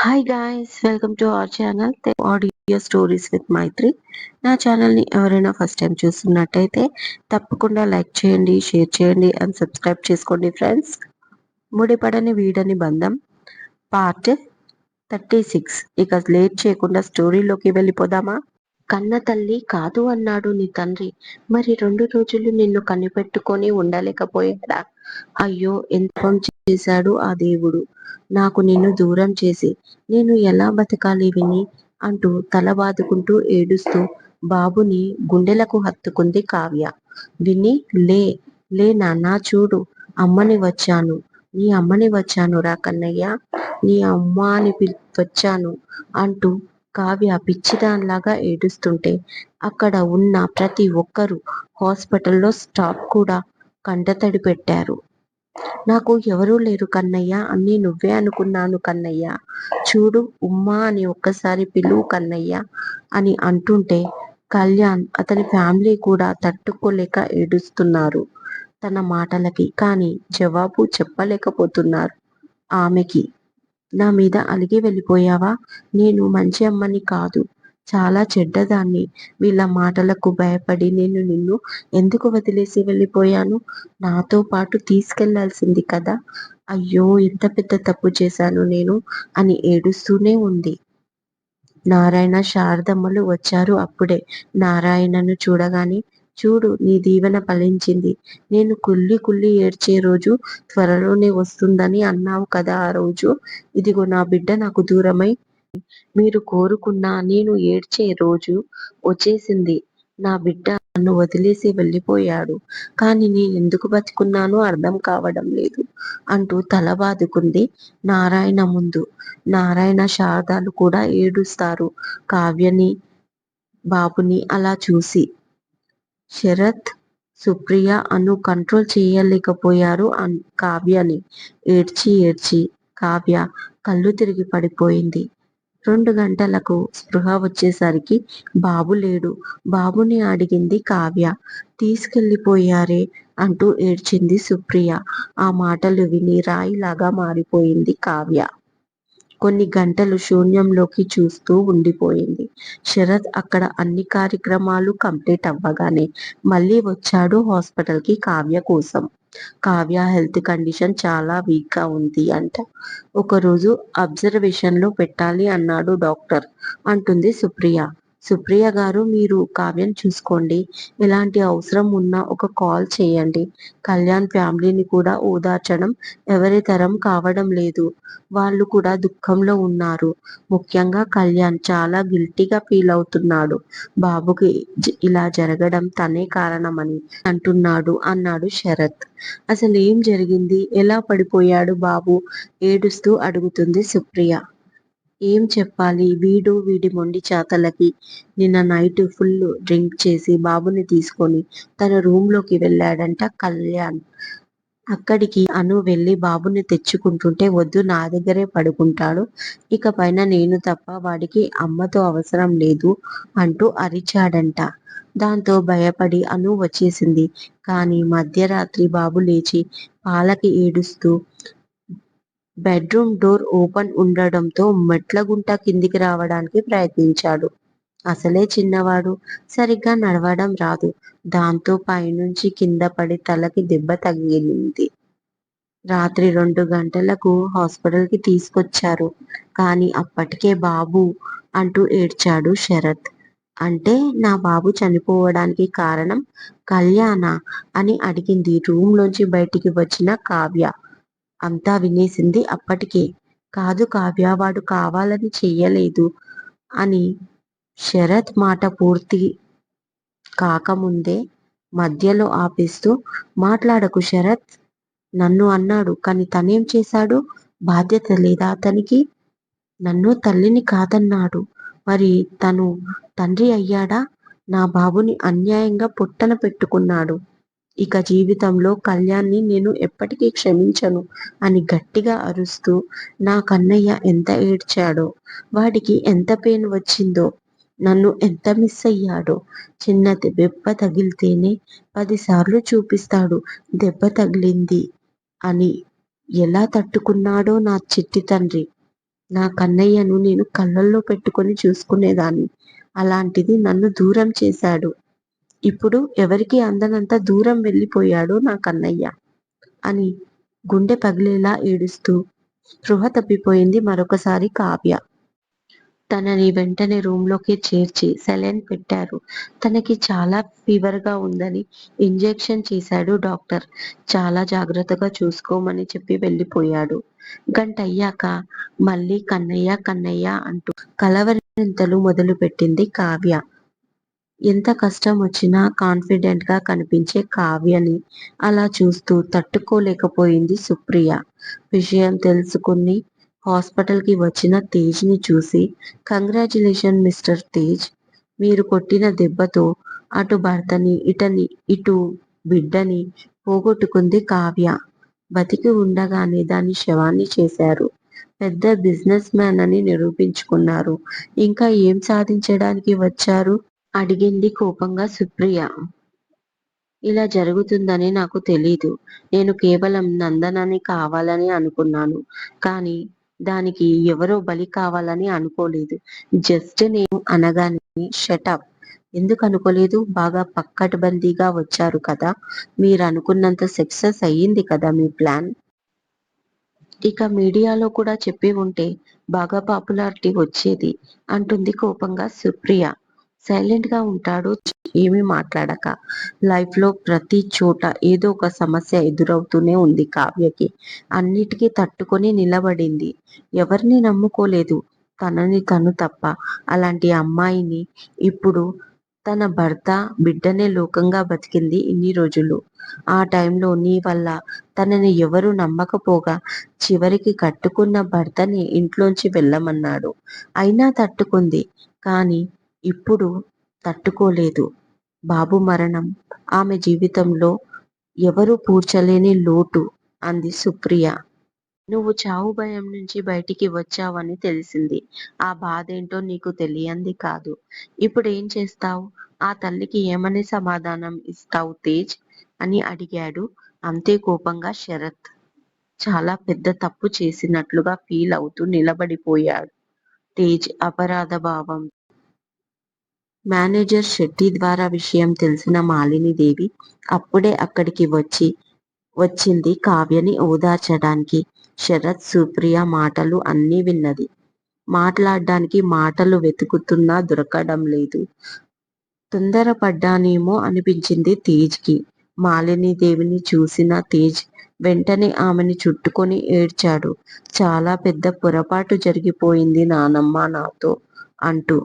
Hi guys, welcome to our channel audio stories with Maithri. నా ఛానల్ని ఎవరైనా ఫస్ట్ టైం చూస్తున్నట్టయితే తప్పకుండా లైక్ చేయండి, షేర్ చేయండి అండ్ సబ్స్క్రైబ్ చేసుకోండి ఫ్రెండ్స్. ముడిపడని వీడని బంధం పార్ట్ 36. ఇక లేట్ చేయకుండా స్టోరీలోకి వెళ్ళిపోదామా? కన్న తల్లి కాదు అన్నాడు నీ తండ్రి. మరి 2 రోజులు నిన్ను కనిపెట్టుకొని ఉండలేకపోయాడా? అయ్యో, ఎంత పాపం చేశాడు ఆ దేవుడు నాకు నిన్ను దూరం చేసి. నేను ఎలా బతకాలి విని అంటూ తల బాదుకుంటూ ఏడుస్తూ బాబుని గుండెలకు హత్తుకుంది కావ్య. విని, లే లే నాన్నా, చూడు అమ్మని వచ్చాను, నీ అమ్మని వచ్చాను రా కన్నయ్య, నీ అమ్మ అని వచ్చాను అంటూ కావ్య పిచ్చిదానిలాగా ఏడుస్తుంటే అక్కడ ఉన్న ప్రతి ఒక్కరూ, హాస్పిటల్లో స్టాఫ్ కూడా కంటతడి పెట్టారు. నాకు ఎవరూ లేరు కన్నయ్య, అన్నీ నువ్వే అనుకున్నాను కన్నయ్య, చూడు ఉమ్మా అని ఒక్కసారి పిలువు కన్నయ్య అని అంటుంటే కళ్యాణ్, అతని ఫ్యామిలీ కూడా తట్టుకోలేక ఏడుస్తున్నారు తన మాటలకి. కానీ జవాబు చెప్పలేకపోతున్నారు ఆమెకి. నా మీద అలిగి వెళ్ళిపోయావా? నేను మంచి అమ్మని కాదు, చాలా చెడ్డదాన్ని. వీళ్ళ మాటలకు భయపడి నేను నిన్ను ఎందుకు వదిలేసి వెళ్ళిపోయాను? నాతో పాటు తీసుకెళ్లాల్సింది కదా. అయ్యో, ఎంత పెద్ద తప్పు చేశాను నేను అని ఏడుస్తూనే ఉంది. నారాయణ, శారదమ్మలు వచ్చారు అప్పుడే. నారాయణను చూడగానే, చూడు నీ దీవెన ఫలించింది. నేను కుళ్ళి కుళ్ళి ఏడ్చే రోజు త్వరలోనే వస్తుందని అన్నావు కదా ఆ రోజు. ఇదిగో నా బిడ్డ నాకు దూరమై మీరు కోరుకున్నా నేను ఏడ్చే రోజు వచ్చేసింది. నా బిడ్డ నన్ను వదిలేసి వెళ్ళిపోయాడు. కానీ నేనెందుకు బతికున్నానో అర్థం కావడం లేదు అంటూ తల బాదుకుంది నారాయణ ముందు. నారాయణ, శారదాలు కూడా ఏడుస్తారు కావ్యని, బాబుని అలా చూసి. శరత్, సుప్రియ అను కంట్రోల్ చేయలేకపోయారు కావ్యని. ఏడ్చి ఏడ్చి కావ్య కళ్ళు తిరిగి పడిపోయింది. 2 గంటలకు స్పృహ వచ్చేసరికి బాబు లేడు. బాబుని అడిగింది కావ్య. తీసుకెళ్ళిపోయారే అంటూ ఏడ్చింది సుప్రియ. ఆ మాటలు విని రాయిలాగా మారిపోయింది కావ్య. కొన్ని గంటలు శూన్యంలోకి చూస్తూ ఉండిపోయింది. శరత్ అక్కడ అన్ని కార్యక్రమాలు కంప్లీట్ అవ్వగానే మళ్ళీ వచ్చాడు హాస్పిటల్కి కావ్య కోసం. కావ్య హెల్త్ కండిషన్ చాలా వీక్గా ఉంది అంట. ఒకరోజు అబ్జర్వేషన్లో పెట్టాలి అన్నాడు డాక్టర్ అంటుంది సుప్రియ. సుప్రియ గారు, మీరు కావ్యను చూసుకోండి. ఎలాంటి అవసరం ఉన్నా ఒక కాల్ చేయండి. కళ్యాణ్ ఫ్యామిలీని కూడా ఓదార్చడం ఎవరి తరం కావడం లేదు. వాళ్ళు కూడా దుఃఖంలో ఉన్నారు. ముఖ్యంగా కళ్యాణ్ చాలా గిల్టీగా ఫీల్ అవుతున్నాడు. బాబుకి ఇలా జరగడం తనే కారణమని అంటున్నాడు అన్నాడు శరత్. అసలు ఏం జరిగింది? ఎలా పడిపోయాడు బాబు? ఏడుస్తూ అడుగుతుంది సుప్రియ. ఏం చెప్పాలి, వీడి మొండి చేతలకి. నిన్న నైట్ ఫుల్ డ్రింక్ చేసి బాబుని తీసుకొని తన రూంలోకి వెళ్ళాడంట కళ్యాణ్. అక్కడికి అను వెళ్ళి బాబుని తెచ్చుకుంటుంటే, వద్దు నా దగ్గరే పడుకుంటాడు, ఇక పైన నేను తప్ప వాడికి అమ్మతో అవసరం లేదు అంటూ అరిచాడంట. దాంతో భయపడి అను వచ్చేసింది. కానీ మధ్యరాత్రి బాబు లేచి పాలకి ఏడుస్తూ బెడ్రూమ్ డోర్ ఓపెన్ ఉండడంతో మెట్లగుంట కిందికి రావడానికి ప్రయత్నించాడు. అసలే చిన్నవాడు, సరిగ్గా నడవడం రాదు. దాంతో పైనుంచి కింద పడి తలకి దెబ్బ తగిలింది. రాత్రి 2 గంటలకు హాస్పిటల్కి తీసుకొచ్చారు. కానీ అప్పటికే బాబు అంటూ ఏడ్చాడు శరత్. అంటే నా బాబు చనిపోవడానికి కారణం కళ్యాణ అని అడిగింది రూంలోంచి బయటికి వచ్చిన కావ్య. అంతా వినేసింది అప్పటికే. కాదు కావ్య, వాడు కావాలని చెయ్యలేదు అని శరత్ మాట పూర్తి కాకముందే మధ్యలో ఆపేస్తూ, మాట్లాడకు శరత్, నన్ను అన్నాడు కానీ తనేం చేశాడు? బాధ్యత లేదా అతనికి? నన్ను తల్లిని కాదన్నాడు, మరి తను తండ్రి అయ్యాడా? నా బాబుని అన్యాయంగా పొట్టన పెట్టుకున్నాడు. ఇక జీవితంలో కళ్యాణ్ని నేను ఎప్పటికీ క్షమించను అని గట్టిగా అరుస్తూ నా కన్నయ్య ఎంత ఏడ్చాడో, వాడికి ఎంత పెయిన్ వచ్చిందో, నన్ను ఎంత మిస్ అయ్యాడో. చిన్న దెబ్బ తగిలితేనే 10 సార్లు చూపిస్తాడు దెబ్బ తగిలింది అని. ఎలా తట్టుకున్నాడో నా చిట్టి తండ్రి. నా కన్నయ్యను నేను కళ్ళల్లో పెట్టుకొని చూసుకునేదాన్ని. అలాంటిది నన్ను దూరం చేశాడు. ఇప్పుడు ఎవరికీ అందనంత దూరం వెళ్ళిపోయాడు నా కన్నయ్య అని గుండె పగిలేలా ఏడుస్తూ స్పృహ తప్పిపోయింది మరొకసారి కావ్య. తనని వెంటనే రూమ్‌లోకి చేర్చి సెలైన్ పెట్టారు. తనకి చాలా ఫీవర్‌గా ఉందని ఇంజెక్షన్ చేశాడు డాక్టర్. చాలా జాగ్రత్తగా చూసుకోమని చెప్పి వెళ్ళిపోయాడు. గంటయ్యాక మళ్ళీ కన్నయ్య కన్నయ్య అంటూ కలవరింతలు మొదలుపెట్టింది కావ్య. ఎంత కష్టం వచ్చినా కాన్ఫిడెంట్‌గా కనిపించే కావ్యని అలా చూస్తూ తట్టుకోలేకపోయింది సుప్రియ. విషయం తెలుసుకుని హాస్పిటల్‌కి వచ్చిన తేజ్‌ని చూసి కంగ్రాచ్యులేషన్ మిస్టర్ తేజ్. మీరు కొట్టిన దెబ్బతో అటు భర్తని, ఇటు బిడ్డని పోగొట్టుకుంది కావ్య. బతికి ఉండగానే దాని శవాన్ని చేశారు. పెద్ద బిజినెస్ మ్యాన్ అని నిరూపించుకున్నారు. ఇంకా ఏం సాధించడానికి వచ్చారు? అడిగింది కోపంగా సుప్రియ. ఇలా జరుగుతుందని నాకు తెలీదు. నేను కేవలం నందనని కావాలని అనుకున్నాను. కానీ దానికి ఎవరో బలి కావాలని అనుకోలేదు. జస్ట్ నేను అనగానే షటప్. ఎందుకనుకోలేదు? బాగా పక్కడ్బందీగా వచ్చారు కదా! మీరనుకున్నంత సక్సెస్ అయ్యింది కదా మీ ప్లాన్. ఇక మీడియాలో కూడా చెప్పి ఉంటే బాగా పాపులారిటీ వచ్చేది అంటుంది కోపంగా సుప్రియ. సైలెంట్ గా ఉంటాడు ఏమీ మాట్లాడక. లైఫ్ లో ప్రతి చోట ఏదో ఒక సమస్య ఎదురవుతూనే ఉంది కావ్యకి. అన్నిటికీ తట్టుకొని నిలబడింది. ఎవరిని నమ్ముకోలేదు తనని తను తప్ప. అలాంటి అమ్మాయిని ఇప్పుడు తన భర్త, బిడ్డనే లోకంగా బతికింది ఇన్ని రోజులు. ఆ టైంలో నీ వల్ల తనని ఎవరూ నమ్మకపోగా చివరికి కట్టుకున్న భర్తని ఇంట్లోంచి వెళ్ళమన్నాడు. అయినా తట్టుకుంది. కానీ ఇప్పుడు తట్టుకోలేదు. బాబు మరణం ఆమె జీవితంలో ఎవరూ పూడ్చలేని లోటు అంది సుప్రియ. నువ్వు చావు భయం నుంచి బయటికి వచ్చావని తెలిసింది. ఆ బాధేంటో నీకు తెలియంది కాదు. ఇప్పుడేం చేస్తావ్? ఆ తల్లికి ఏమని సమాధానం ఇస్తావ్ తేజ్? అని అడిగాడు అంతే కోపంగా శరత్. చాలా పెద్ద తప్పు చేసినట్లుగా ఫీల్ అవుతూ నిలబడిపోయాడు తేజ్ అపరాధ భావం. మేనేజర్ శెట్టి ద్వారా విషయం తెలిసిన మాలినీదేవి అప్పుడే అక్కడికి వచ్చింది కావ్యని ఓదార్చడానికి. శరత్, సుప్రియ మాటలు అన్నీ విన్నది. మాట్లాడ్డానికి మాటలు వెతుకుతున్నా దొరకడం లేదు. తొందరపడ్డానేమో అనిపించింది తేజ్‌కి. మాలినీదేవిని చూసిన తేజ్ వెంటనే ఆమెని చుట్టుకొని ఏడ్చాడు. చాలా పెద్ద పొరపాటు జరిగిపోయింది నానమ్మ నాతో అంటూ.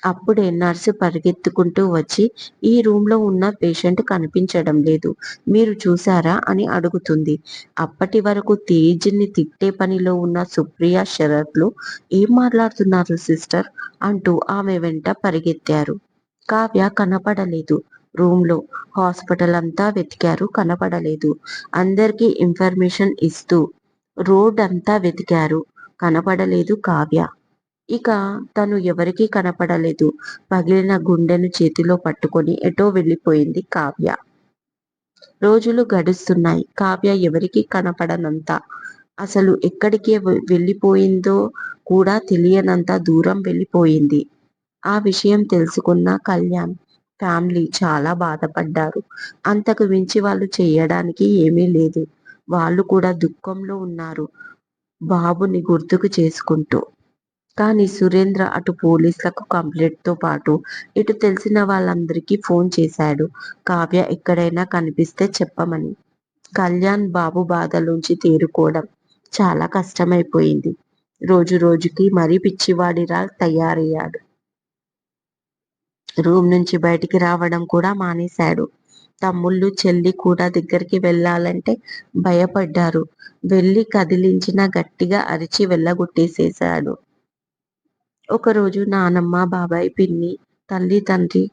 అప్పుడే నర్సు పరిగెత్తుకుంటూ వచ్చి ఈ రూమ్‌లో ఉన్న పేషెంట్ కనిపించడం లేదు. మీరు చూసారా? అని అడుగుతుంది. అప్పటి వరకు తేజ్‌ని తిట్టే పనిలో ఉన్న సుప్రియ, శరత్‌లు ఏం మాట్లాడుతున్నారు సిస్టర్? అంటూ ఆమె వెంట పరిగెత్తారు. కావ్య కనపడలేదు రూమ్‌లో. హాస్పిటల్ అంతా వెతికారు కనపడలేదు. అందరికీ ఇన్ఫర్మేషన్ ఇస్తూ రోడ్ అంతా వెతికారు. కనపడలేదు కావ్య. ఇక తను ఎవరికీ కనపడలేదు. పగిలిన గుండెను చేతిలో పట్టుకొని ఎటో వెళ్ళిపోయింది కావ్య. రోజులు గడుస్తున్నాయి. కావ్య ఎవరికీ కనపడనంత, అసలు ఎక్కడికి వెళ్ళిపోయిందో కూడా తెలియనంత దూరం వెళ్ళిపోయింది. ఆ విషయం తెలుసుకున్న కళ్యాణ్ ఫ్యామిలీ చాలా బాధపడ్డారు. అంతకు మించి వాళ్ళు చెయ్యడానికి ఏమీ లేదు. వాళ్ళు కూడా దుఃఖంలో ఉన్నారు బాబుని గుర్తుకు చేసుకుంటూ. కానీ సురేంద్ర అటు పోలీసులకు కంప్లైంట్‌తో పాటు ఇటు తెలిసిన వాళ్ళందరికీ ఫోన్ చేశాడు. కావ్య ఎక్కడైనా కనిపిస్తే చెప్పమని. కళ్యాణ్ బాబు బాధలోంచి తేరుకోవడం చాలా కష్టమైపోయింది. రోజు రోజుకి మరీ పిచ్చివాడిలా తయారయ్యాడు. రూమ్ నుంచి బయటికి రావడం కూడా మానేశాడు. తమ్ముళ్ళు, చెల్లి కూడా దగ్గరికి వెళ్ళాలంటే భయపడ్డారు. వెళ్ళి కదిలించినా గట్టిగా అరిచి వెళ్ళగొట్టేసేశాడు. ఒకరోజు నానమ్మ, బాబాయ్, పిన్ని, తల్లి, తండ్రి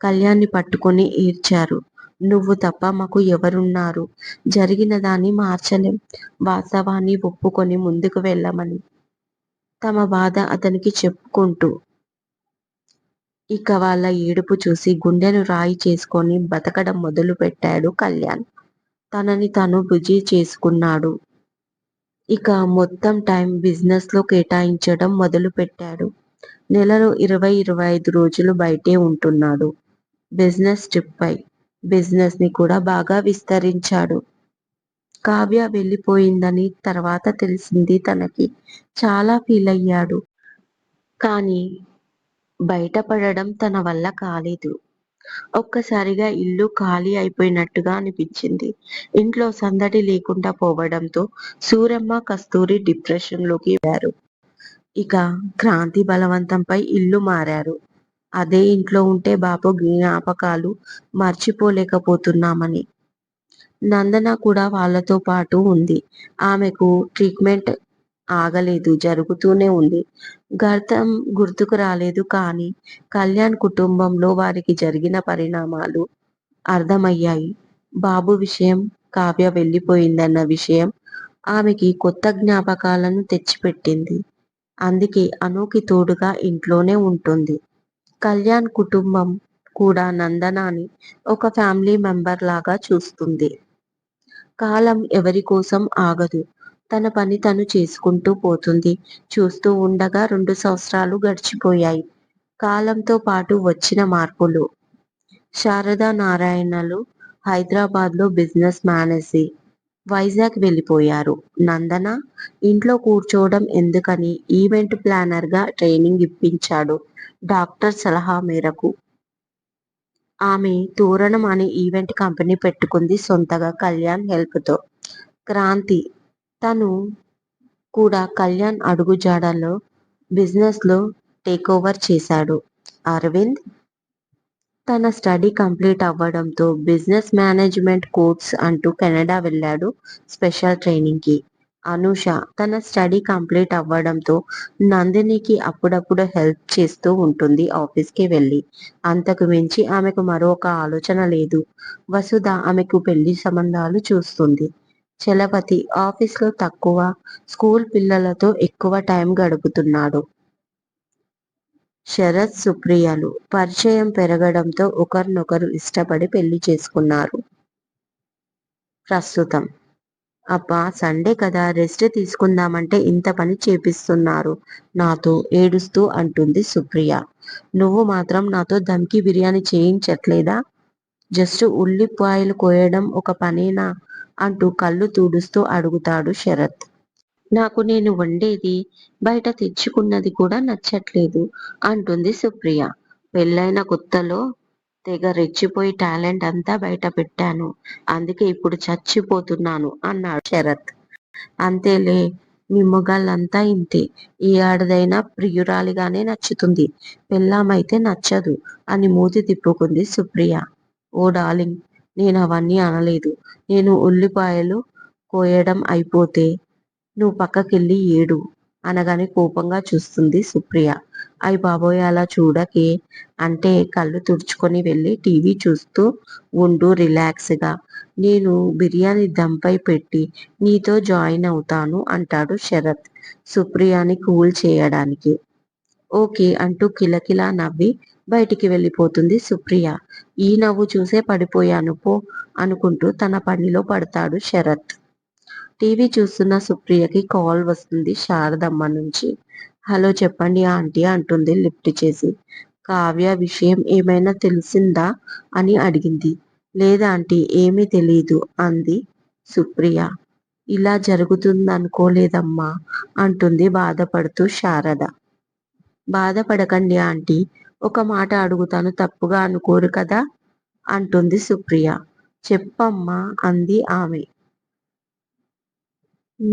కళ్యాణ్‌ని పట్టుకొని ఏడ్చారు. నువ్వు తప్ప మాకు ఎవరున్నారు? జరిగిన దాన్ని మార్చలేం. వాస్తవాన్ని ఒప్పుకొని ముందుకు వెళ్ళమని తమ బాధ అతనికి చెప్పుకుంటూ. ఇక వాళ్ళ ఏడుపు చూసి గుండెను రాయి చేసుకొని బతకడం మొదలుపెట్టాడు కళ్యాణ్. తనని తను బిజీ చేసుకున్నాడు. ఇక మొత్తం టైం బిజినెస్లో కేటాయించడం మొదలుపెట్టాడు. నెలలో 20-25 రోజులు బయటే ఉంటున్నాడు. బిజినెస్ ట్రిప్పై బిజినెస్ని కూడా బాగా విస్తరించాడు. కావ్య వెళ్ళిపోయిందని తర్వాత తెలిసింది తనకి. చాలా ఫీలయ్యాడు. కానీ బయటపడడం తన వల్ల కాలేదు. ఒక్కసారిగా ఇల్లు ఖాళీ అయిపోయినట్టుగా అనిపించింది. ఇంట్లో సందడి లేకుండా పోవడంతో సూరమ్మ, కస్తూరి డిప్రెషన్‌లోకి వెళ్లారు. ఇక క్రాంతి బలవంతంపై ఇల్లు మారారు. అదే ఇంట్లో ఉంటే బాబు జ్ఞాపకాలు మర్చిపోలేకపోతున్నామని. నందన కూడా వాళ్ళతో పాటు ఉంది. ఆమెకు ట్రీట్మెంట్ ఆగలేదు. జరుగుతూనే ఉంది. గతం గుర్తుకు రాలేదు కానీ కళ్యాణ్ కుటుంబంలో వారికి జరిగిన పరిణామాలు అర్థమయ్యాయి. బాబు విషయం, కావ్య వెళ్ళిపోయిందన్న విషయం ఆమెకి కొత్త జ్ఞాపకాలను తెచ్చిపెట్టింది. అందుకే అనూకి తోడుగా ఇంట్లోనే ఉంటుంది. కళ్యాణ్ కుటుంబం కూడా నందనాని ఒక ఫ్యామిలీ మెంబర్ లాగా చూస్తుంది. కాలం ఎవరి కోసం ఆగదు. తన పని తను చేసుకుంటూ పోతుంది. చూస్తూ ఉండగా 2 సంవత్సరాలు గడిచిపోయాయి. కాలంతో పాటు వచ్చిన మార్పులు. శారదా నారాయణలు హైదరాబాద్లో బిజినెస్ మానేసి వైజాగ్ వెళ్ళిపోయారు. నందన ఇంట్లో కూర్చోవడం ఎందుకని ఈవెంట్ ప్లానర్గా ట్రైనింగ్ ఇప్పించాడు డాక్టర్ సలహా మేరకు. ఆమె తోరణం అనే ఈవెంట్ కంపెనీ పెట్టుకుంది సొంతగా కళ్యాణ్ హెల్ప్తో. క్రాంతి తను కూడా కళ్యాణ్ అడుగుజాడల్లో బిజినెస్లో టేకోవర్ చేశాడు. అరవింద్ తన స్టడీ కంప్లీట్ అవ్వడంతో బిజినెస్ మేనేజ్మెంట్ కోర్స్ అంటూ కెనడా వెళ్ళాడు స్పెషల్ ట్రైనింగ్కి. అనూష తన స్టడీ కంప్లీట్ అవ్వడంతో నందినికి అప్పుడప్పుడు హెల్ప్ చేస్తూ ఉంటుంది ఆఫీస్కి వెళ్ళి. అంతకు మించి ఆమెకు మరొక ఆలోచన లేదు. వసుధ ఆమెకు పెళ్లి సంబంధాలు చూస్తుంది. చలపతి ఆఫీస్లో తక్కువ, స్కూల్ పిల్లలతో ఎక్కువ టైం గడుపుతున్నాడు. శరత్, సుప్రియలు పరిచయం పెరగడంతో ఒకరినొకరు ఇష్టపడి పెళ్లి చేసుకున్నారు. ప్రస్తుతం అబ్బా సండే కదా రెస్ట్ తీసుకుందామంటే ఇంత పని చేపిస్తున్నారు నాతో ఏడుస్తూ అంటుంది సుప్రియ. నువ్వు మాత్రం నాతో ధమ్కి బిర్యానీ చేయించట్లేదా? జస్ట్ ఉల్లిపాయలు కోయడం ఒక పనేనా అంటూ కళ్ళు తుడుస్తూ అడుగుతాడు శరత్. నాకు నేను వండేది బయట తెచ్చుకున్నది కూడా నచ్చట్లేదు అంటుంది సుప్రియ. పెళ్ళైన కొత్తలో తెగ రెచ్చిపోయి టాలెంట్ అంతా బయట పెట్టాను. అందుకే ఇప్పుడు చచ్చిపోతున్నాను అన్నాడు శరత్. అంతేలే మీ మొగాళ్ళంతా ఇంతే. ఏ ఆడదైనా ప్రియురాలిగానే నచ్చుతుంది. పెళ్ళామైతే నచ్చదు అని మూతి తిప్పుకుంది సుప్రియ. ఓ డార్లింగ్ నేను అవన్నీ అనలేదు. నేను ఉల్లిపాయలు కోయడం అయిపోతే నువ్వు పక్కకెళ్ళి ఏడు అనగానే కోపంగా చూస్తుంది సుప్రియ. అయ్ బాబోయ్ అలా చూడకే అంటే కళ్ళు తుడుచుకొని వెళ్ళి టీవీ చూస్తూ ఉండు రిలాక్స్గా. నేను బిర్యానీ దంపై పెట్టి నీతో జాయిన్ అవుతాను అంటాడు శరత్ సుప్రియని కూల్ చేయడానికి. ఓకే అంటూ కిలకిలా నవ్వి బయటికి వెళ్ళిపోతుంది సుప్రియ. ఈ నవ్వు చూసే పడిపోయాను పో అనుకుంటూ తన పనిలో పడతాడు శరత్. టీవీ చూస్తున్న సుప్రియకి కాల్ వస్తుంది శారదమ్మ నుంచి. హలో చెప్పండి ఆంటీ అంటుంది లిఫ్ట్ చేసి. కావ్య విషయం ఏమైనా తెలిసిందా అని అడిగింది. లేదా ఆంటీ ఏమీ తెలీదు అంది సుప్రియ. ఇలా జరుగుతుందనుకోలేదమ్మా అంటుంది బాధపడుతూ శారద. బాధపడకండి ఆంటీ ఒక మాట అడుగుతాను తప్పుగా అనుకోరు కదా అంటుంది సుప్రియ. చెప్పమ్మా అంది ఆమె.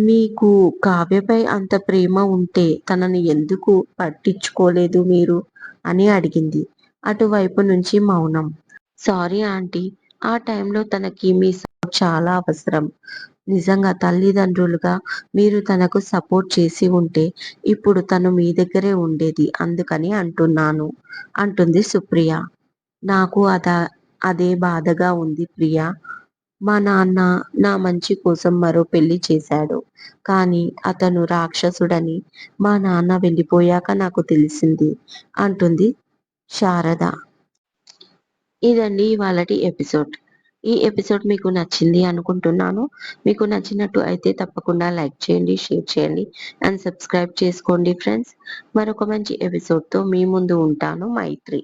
మీకు కావ్యపై అంత ప్రేమ ఉంటే తనని ఎందుకు పట్టించుకోలేదు మీరు అని అడిగింది. అటువైపు నుంచి మౌనం. సారీ ఆంటీ ఆ టైంలో తనకి మీ సపోర్ట్ చాలా అవసరం. నిజంగా తల్లిదండ్రులుగా మీరు తనకు సపోర్ట్ చేసి ఉంటే ఇప్పుడు తను మీ దగ్గరే ఉండేది అందుకని అంటున్నాను అంటుంది సుప్రియ. నాకు అదే బాధగా ఉంది ప్రియా. మా నాన్న నా మంచి కోసం మరో పెళ్లి చేశాడు. కానీ అతను రాక్షసుడని మా నాన్న వెళ్ళిపోయాక నాకు తెలిసింది అంటుంది శారద. ఇదండి ఇవాళటి ఎపిసోడ్. ఈ ఎపిసోడ్ మీకు నచ్చింది అనుకుంటున్నాను. మీకు నచ్చినట్టు అయితే తప్పకుండా లైక్ చేయండి, షేర్ చేయండి అండ్ సబ్స్క్రైబ్ చేసుకోండి ఫ్రెండ్స్. మరొక మంచి ఎపిసోడ్‌తో మీ ముందు ఉంటాను. మైత్రి.